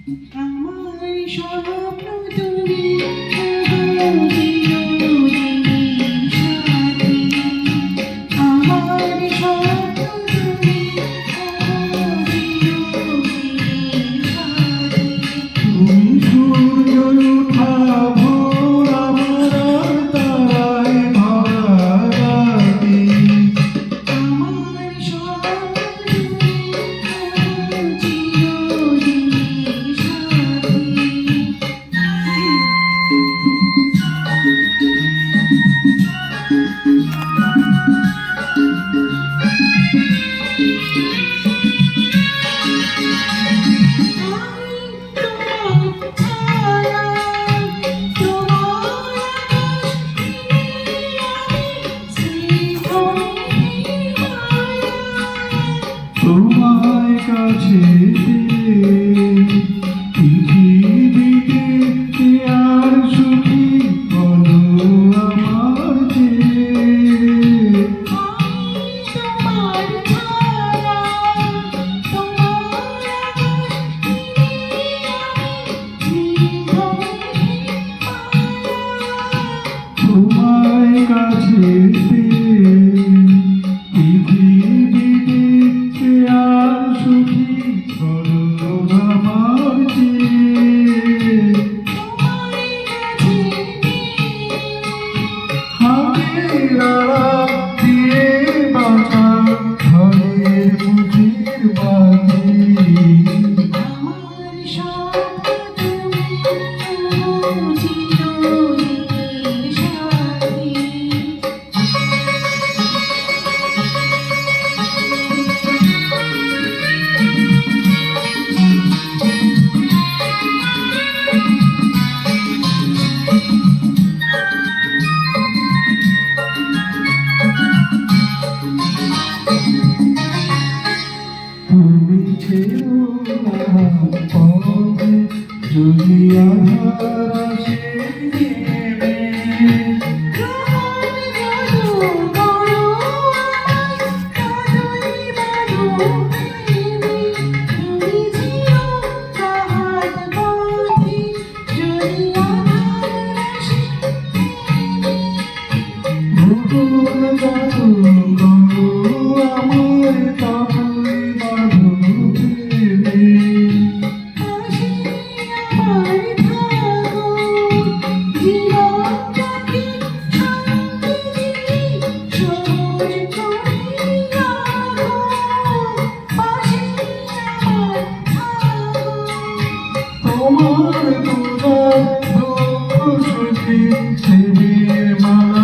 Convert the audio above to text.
আমার স্বপ্ন তুমি চিরদিনের সাথী। আমার স্বপ্ন তুমি চিরদিনের সাথী। তুমি সূর্য ওঠা ভোর আমার তারায় ভরা রাতি। আমার স্বপ্ন তুমি চিরদিনের সাথী। তোমায় কাছে পেয়ে পৃথিবীতে কে আর সুখী বলো আমার চেয়ে। তোমায় কাছে পেয়ে পৃথিবীতে কে আর সুখী বলো আমার চেয়ে। হাতের আড়া দিয়ে বাঁচা ঘরের পুঁথির বাতি। আমার স্বপ্ন তুমি চিরদিনের সাথী। তুমি ছেড়ো না পথে যদি আধার আসে নেমে। ভুবন জাদু গো আমার তাবুই বাঁধো প্রেমে। তোমার দুধার দুঃখ সুখী শিবির মালা